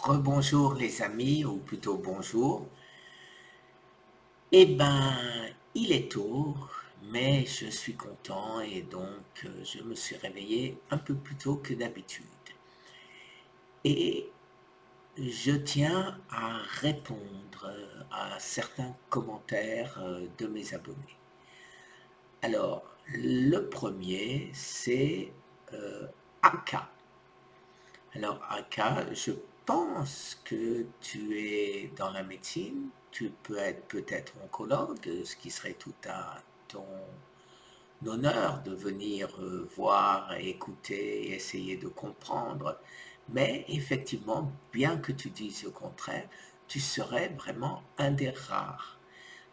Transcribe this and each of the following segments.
Rebonjour les amis, ou plutôt bonjour. Eh ben, il est tôt, mais je suis content et donc je me suis réveillé un peu plus tôt que d'habitude. Et je tiens à répondre à certains commentaires de mes abonnés. Alors, le premier, c'est Aka. Alors, Aka, je pense que tu es dans la médecine, tu peux être peut-être oncologue, ce qui serait tout à ton honneur de venir voir, écouter, et essayer de comprendre. Mais effectivement, bien que tu dises le contraire, tu serais vraiment un des rares.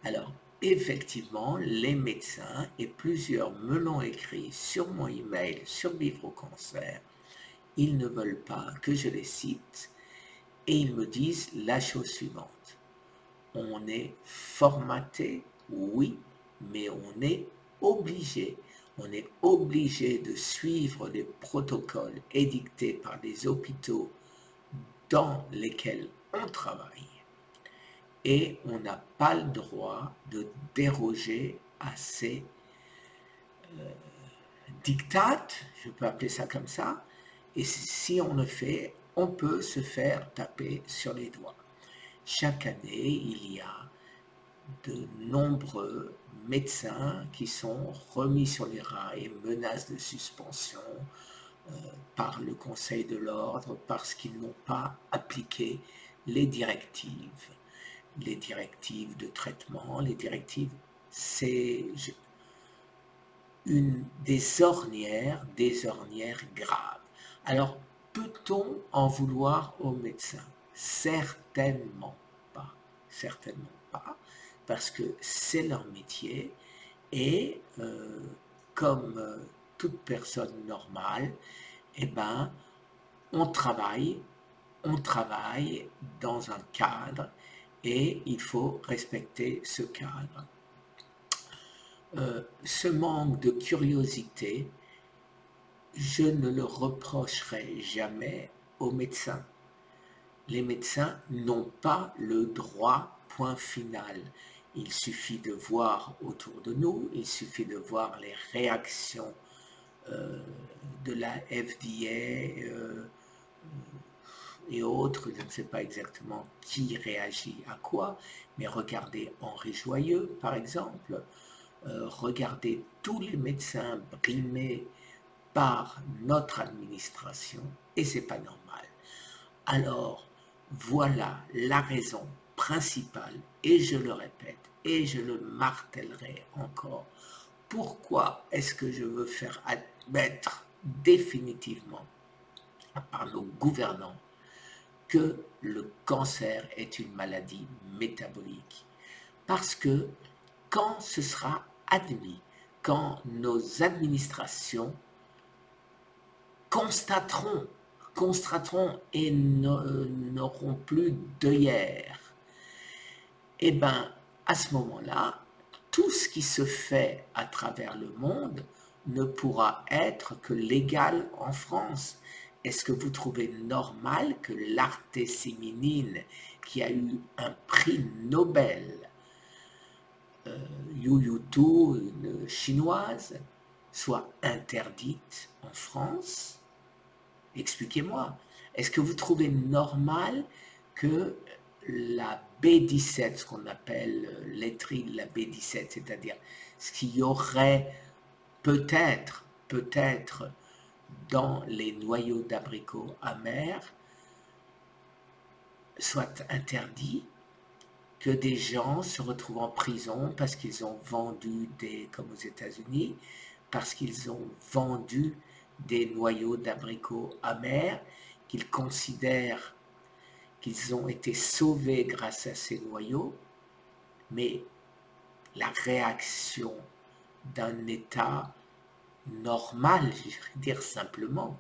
Alors, effectivement, les médecins, et plusieurs me l'ont écrit sur mon email, Survivre au cancer, ils ne veulent pas que je les cite et ils me disent la chose suivante. On est formaté, oui, mais on est obligé. On est obligé de suivre les protocoles édictés par les hôpitaux dans lesquels on travaille et on n'a pas le droit de déroger à ces dictates, je peux appeler ça comme ça, et si on le fait, on peut se faire taper sur les doigts. Chaque année, il y a de nombreux médecins qui sont remis sur les rails, menacent de suspension par le Conseil de l'ordre parce qu'ils n'ont pas appliqué les directives de traitement, les directives, c'est des ornières graves. Alors, peut-on en vouloir aux médecins? Certainement pas, parce que c'est leur métier et comme toute personne normale, eh ben, on travaille dans un cadre et il faut respecter ce cadre. Ce manque de curiosité, je ne le reprocherai jamais aux médecins. Les médecins n'ont pas le droit, point final. Il suffit de voir autour de nous, il suffit de voir les réactions de la FDA et autres, je ne sais pas exactement qui réagit à quoi, mais regardez Henri Joyeux, par exemple, regardez tous les médecins brimés par notre administration, et c'est pas normal. Alors, voilà la raison principale, et je le répète, et je le martèlerai encore. Pourquoi est-ce que je veux faire admettre définitivement par nos gouvernants que le cancer est une maladie métabolique? Parce que quand ce sera admis, quand nos administrations constateront et n'auront plus d'œillères, et bien à ce moment-là, tout ce qui se fait à travers le monde ne pourra être que légal en France. Est-ce que vous trouvez normal que l'artéséminine, qui a eu un prix Nobel, Yu Tu, une chinoise, soit interdite en France? Expliquez-moi. Est-ce que vous trouvez normal que la B17, ce qu'on appelle l'étrile, la B17, c'est-à-dire ce qu'il y aurait peut-être dans les noyaux d'abricots amers, soit interdit, que des gens se retrouvent en prison parce qu'ils ont vendu comme aux États-Unis, parce qu'ils ont vendu des noyaux d'abricots amers, qu'ils considèrent qu'ils ont été sauvés grâce à ces noyaux, mais la réaction d'un État normal, je vais dire simplement,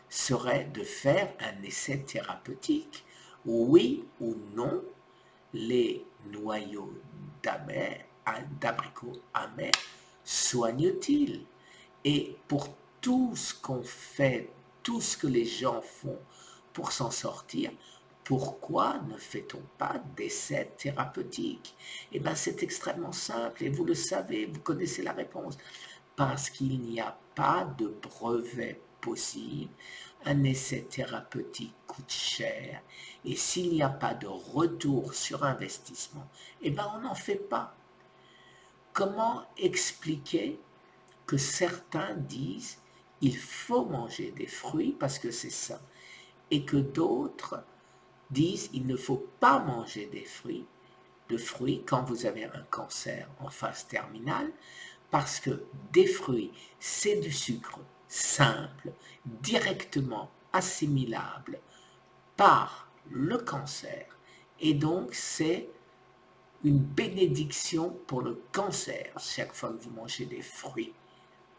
serait de faire un essai thérapeutique. Oui ou non, les noyaux d'abricots amers soignent-ils? Et pour tout ce qu'on fait, tout ce que les gens font pour s'en sortir, pourquoi ne fait-on pas d'essais thérapeutiques? Eh bien, c'est extrêmement simple et vous le savez, vous connaissez la réponse. Parce qu'il n'y a pas de brevet possible. Un essai thérapeutique coûte cher et s'il n'y a pas de retour sur investissement, eh bien, on n'en fait pas. Comment expliquer que certains disent il faut manger des fruits parce que c'est sain et que d'autres disent il ne faut pas manger des fruits, de fruits quand vous avez un cancer en phase terminale, parce que des fruits, c'est du sucre simple, directement assimilable par le cancer, et donc c'est une bénédiction pour le cancer chaque fois que vous mangez des fruits.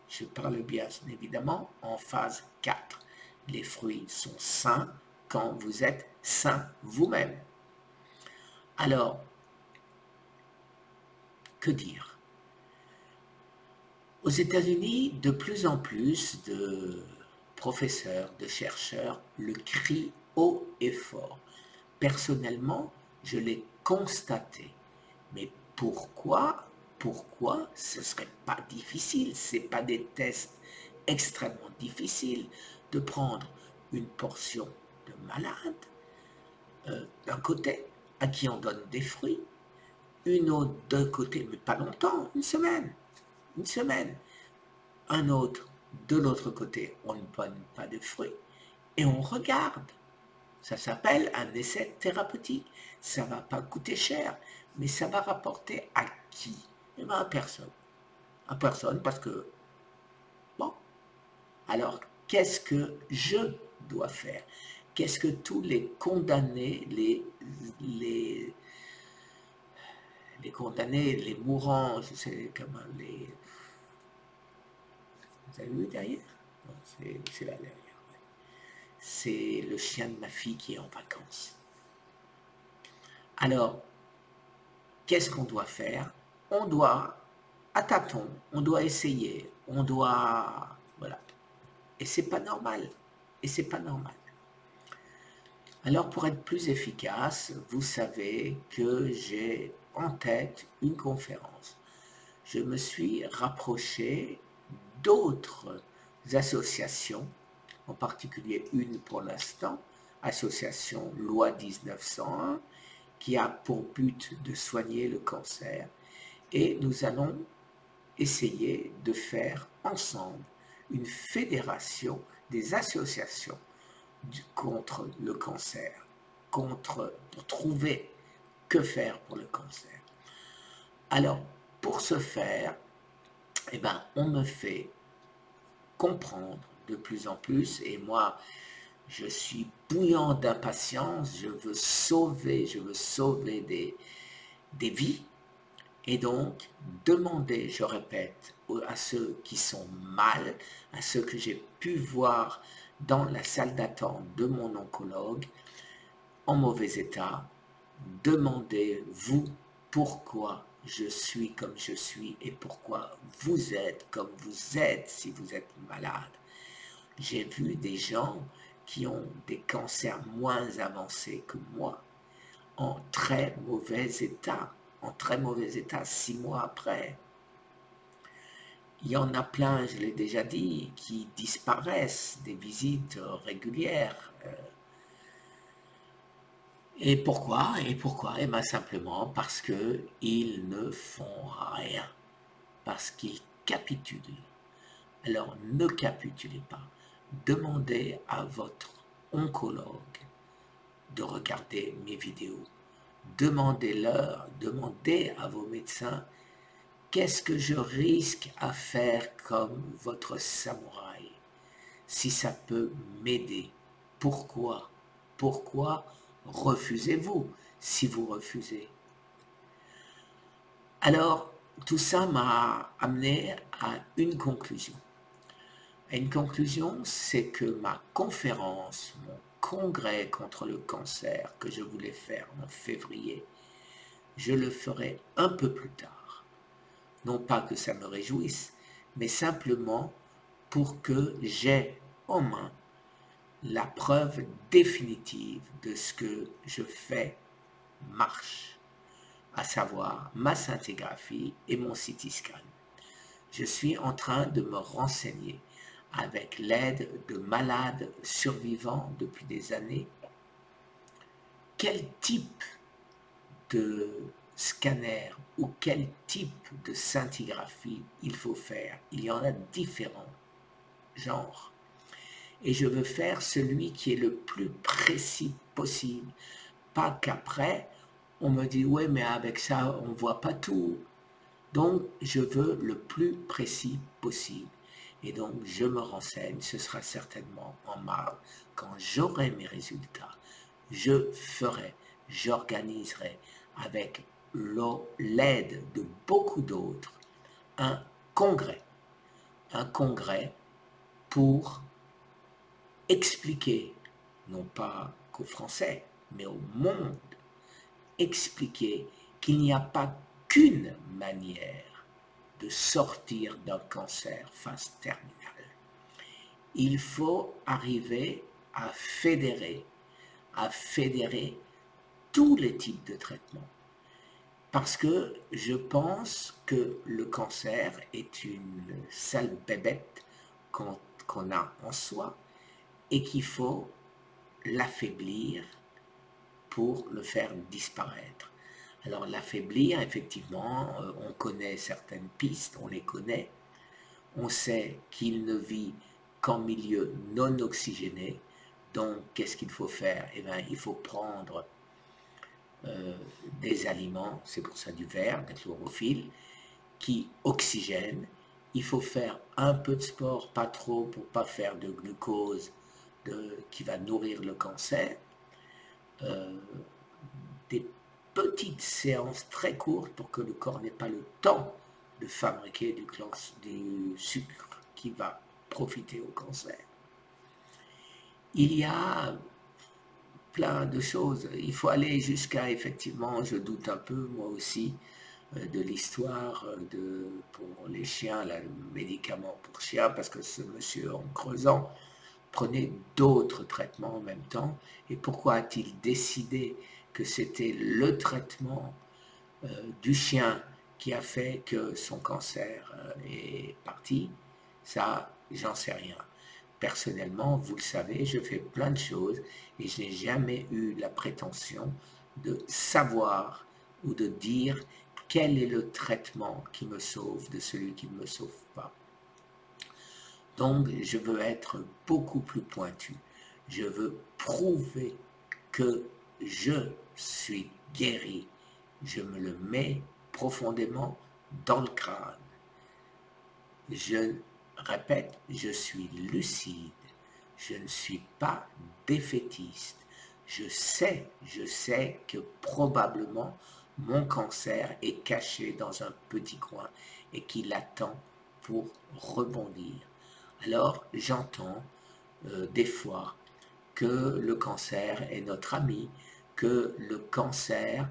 Je parle bien évidemment en phase 4. Les fruits sont sains quand vous êtes sain vous-même. Alors, que dire? Aux États-Unis, de plus en plus de professeurs, de chercheurs le crient haut et fort. Personnellement, je l'ai constaté. Mais pourquoi ce ne serait pas difficile? Ce n'est pas des tests extrêmement difficiles de prendre une portion de malade d'un côté, à qui on donne des fruits, une autre d'un côté, mais pas longtemps, une semaine, un autre de l'autre côté, on ne donne pas de fruits, et on regarde. Ça s'appelle un essai thérapeutique. Ça ne va pas coûter cher, mais ça va rapporter à qui? Eh bien, à personne. À personne parce que, bon, alors qu'est-ce que je dois faire? Qu'est-ce que tous les condamnés, les condamnés, les mourants, je sais comment les... Vous avez vu derrière? C'est là derrière. Ouais. C'est le chien de ma fille qui est en vacances. Alors, qu'est-ce qu'on doit faire? On doit, à tâtons, on doit essayer, on doit... Voilà. Et c'est pas normal. Et c'est pas normal. Alors, pour être plus efficace, vous savez que j'ai en tête une conférence. Je me suis rapproché d'autres associations, en particulier une pour l'instant, association Loi 1901, qui a pour but de soigner le cancer. Et nous allons essayer de faire ensemble une fédération des associations contre le cancer, pour trouver que faire pour le cancer. Alors, pour ce faire, eh ben, on me fait comprendre de plus en plus, et moi, je suis bouillant d'impatience, je veux sauver des vies, et donc demander, je répète, à ceux qui sont mal, à ceux que j'ai pu voir dans la salle d'attente de mon oncologue, en mauvais état, demandez-vous pourquoi je suis comme je suis et pourquoi vous êtes comme vous êtes si vous êtes malade. J'ai vu des gens qui ont des cancers moins avancés que moi, en très mauvais état, 6 mois après. Il y en a plein, je l'ai déjà dit, qui disparaissent des visites régulières. Et pourquoi? Eh bien simplement parce qu'ils ne font rien, parce qu'ils capitulent. Alors ne capitulez pas. Demandez à votre oncologue de regarder mes vidéos. Demandez à vos médecins, qu'est-ce que je risque à faire comme votre samouraï? Si ça peut m'aider, pourquoi? Pourquoi refusez-vous si vous refusez? Alors, tout ça m'a amené à une conclusion. Une conclusion, c'est que ma conférence, mon congrès contre le cancer que je voulais faire en février, je le ferai un peu plus tard. Non pas que ça me réjouisse, mais simplement pour que j'aie en main la preuve définitive de ce que je fais marche, à savoir ma scintigraphie et mon CT scan. Je suis en train de me renseigner avec l'aide de malades survivants depuis des années quel type de scanner ou quel type de scintigraphie il faut faire. Il y en a différents genres. Et je veux faire celui qui est le plus précis possible. Pas qu'après, on me dit, ouais, mais avec ça, on ne voit pas tout. Donc, je veux le plus précis possible. Et donc, je me renseigne, ce sera certainement en mars. Quand j'aurai mes résultats, je ferai, j'organiserai avec l'aide de beaucoup d'autres un congrès. Un congrès pour expliquer, non pas qu'aux Français, mais au monde, expliquer qu'il n'y a pas qu'une manière de sortir d'un cancer phase terminale. Il faut arriver à fédérer tous les types de traitements. Parce que je pense que le cancer est une sale bébête qu'on a en soi et qu'il faut l'affaiblir pour le faire disparaître. Alors l'affaiblir, effectivement, on connaît certaines pistes, on les connaît. On sait qu'il ne vit qu'en milieu non oxygéné. Donc, qu'est-ce qu'il faut faire? Eh bien, il faut prendre des aliments, c'est pour ça du verre, de chlorophylle, qui oxygènent. Il faut faire un peu de sport, pas trop, pour ne pas faire de glucose qui va nourrir le cancer. Des petites séances très courtes pour que le corps n'ait pas le temps de fabriquer du sucre qui va profiter au cancer. Il y a plein de choses. Il faut aller jusqu'à, effectivement, je doute un peu, moi aussi, de l'histoire pour les chiens, là, le médicament pour chiens, parce que ce monsieur, en creusant, prenait d'autres traitements en même temps. Et pourquoi a-t-il décidé que c'était le traitement du chien qui a fait que son cancer est parti? Ça, j'en sais rien. Personnellement, vous le savez, je fais plein de choses et je n'ai jamais eu la prétention de savoir ou de dire quel est le traitement qui me sauve de celui qui ne me sauve pas. Donc, je veux être beaucoup plus pointu. Je veux prouver que je suis guéri. Je me le mets profondément dans le crâne. Je répète, je suis lucide. Je ne suis pas défaitiste. Je sais que probablement mon cancer est caché dans un petit coin et qu'il attend pour rebondir. Alors, j'entends des fois que le cancer est notre ami, que le cancer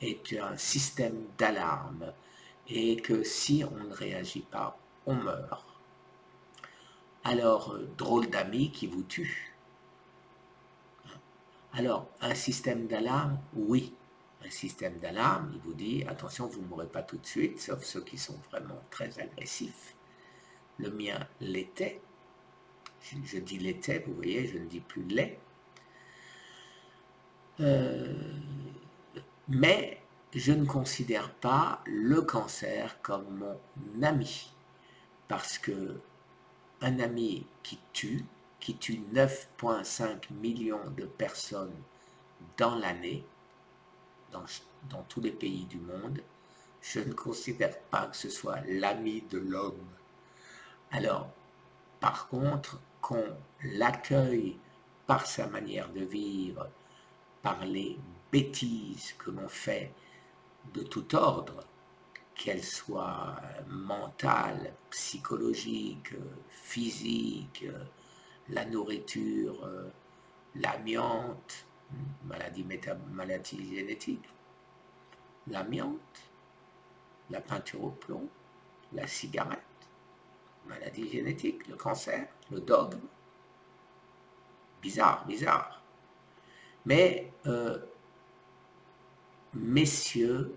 est un système d'alarme et que si on ne réagit pas, on meurt. Alors, drôle d'ami qui vous tue. Alors, un système d'alarme, oui. Un système d'alarme, il vous dit, attention, vous ne mourrez pas tout de suite, sauf ceux qui sont vraiment très agressifs. Le mien l'était. Je dis l'était, vous voyez, je ne dis plus l'est. Mais je ne considère pas le cancer comme mon ami. Parce que un ami qui tue 9,5 millions de personnes dans l'année, dans tous les pays du monde, je ne considère pas que ce soit l'ami de l'homme. Alors, par contre, qu'on l'accueille par sa manière de vivre, par les bêtises que l'on fait de tout ordre, qu'elles soient mentales, psychologiques, physiques, la nourriture, l'amiante, maladie génétique, l'amiante, la peinture au plomb, la cigarette, maladie génétique, le cancer, le dogme. Bizarre, bizarre. Mais, messieurs,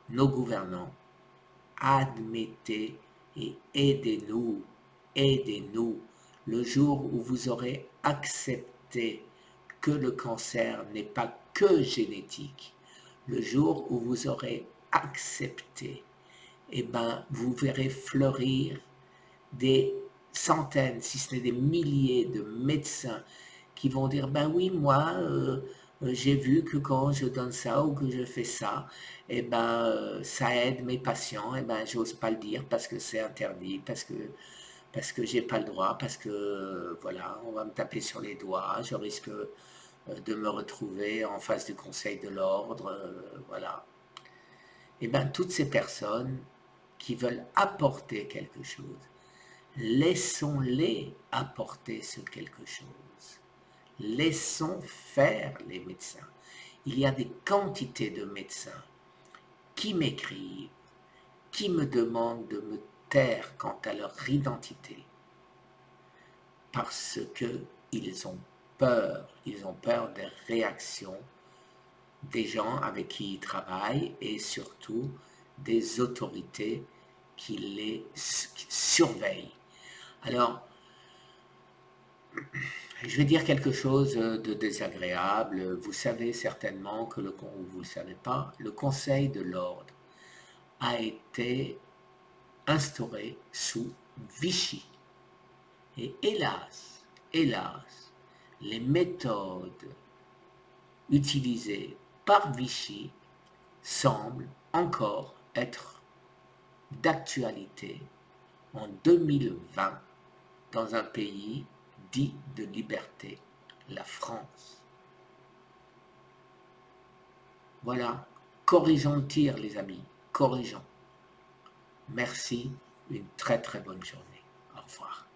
nos gouvernants, admettez et aidez-nous, aidez-nous. Le jour où vous aurez accepté que le cancer n'est pas que génétique, le jour où vous aurez accepté, eh ben, vous verrez fleurir des centaines, si ce n'est des milliers de médecins qui vont dire, ben oui, moi, j'ai vu que quand je donne ça ou que je fais ça, eh ben, ça aide mes patients, eh ben, j'ose pas le dire parce que c'est interdit, parce que j'ai pas le droit, parce que, voilà, on va me taper sur les doigts, je risque de me retrouver en face du Conseil de l'ordre, voilà. Eh bien, toutes ces personnes qui veulent apporter quelque chose, laissons-les apporter ce quelque chose. Laissons faire les médecins. Il y a des quantités de médecins qui m'écrivent, qui me demandent de me taire quant à leur identité, parce qu'ils ont peur des réactions des gens avec qui ils travaillent et surtout des autorités qui les surveillent. Alors, je vais dire quelque chose de désagréable. Vous savez certainement que ou vous ne le savez pas, le Conseil de l'ordre a été instauré sous Vichy. Et hélas, hélas, les méthodes utilisées par Vichy semblent encore être d'actualité en 2020 dans un pays dit de liberté, la France. Voilà, corrigeons le tir les amis, corrigeons. Merci, une très très bonne journée. Au revoir.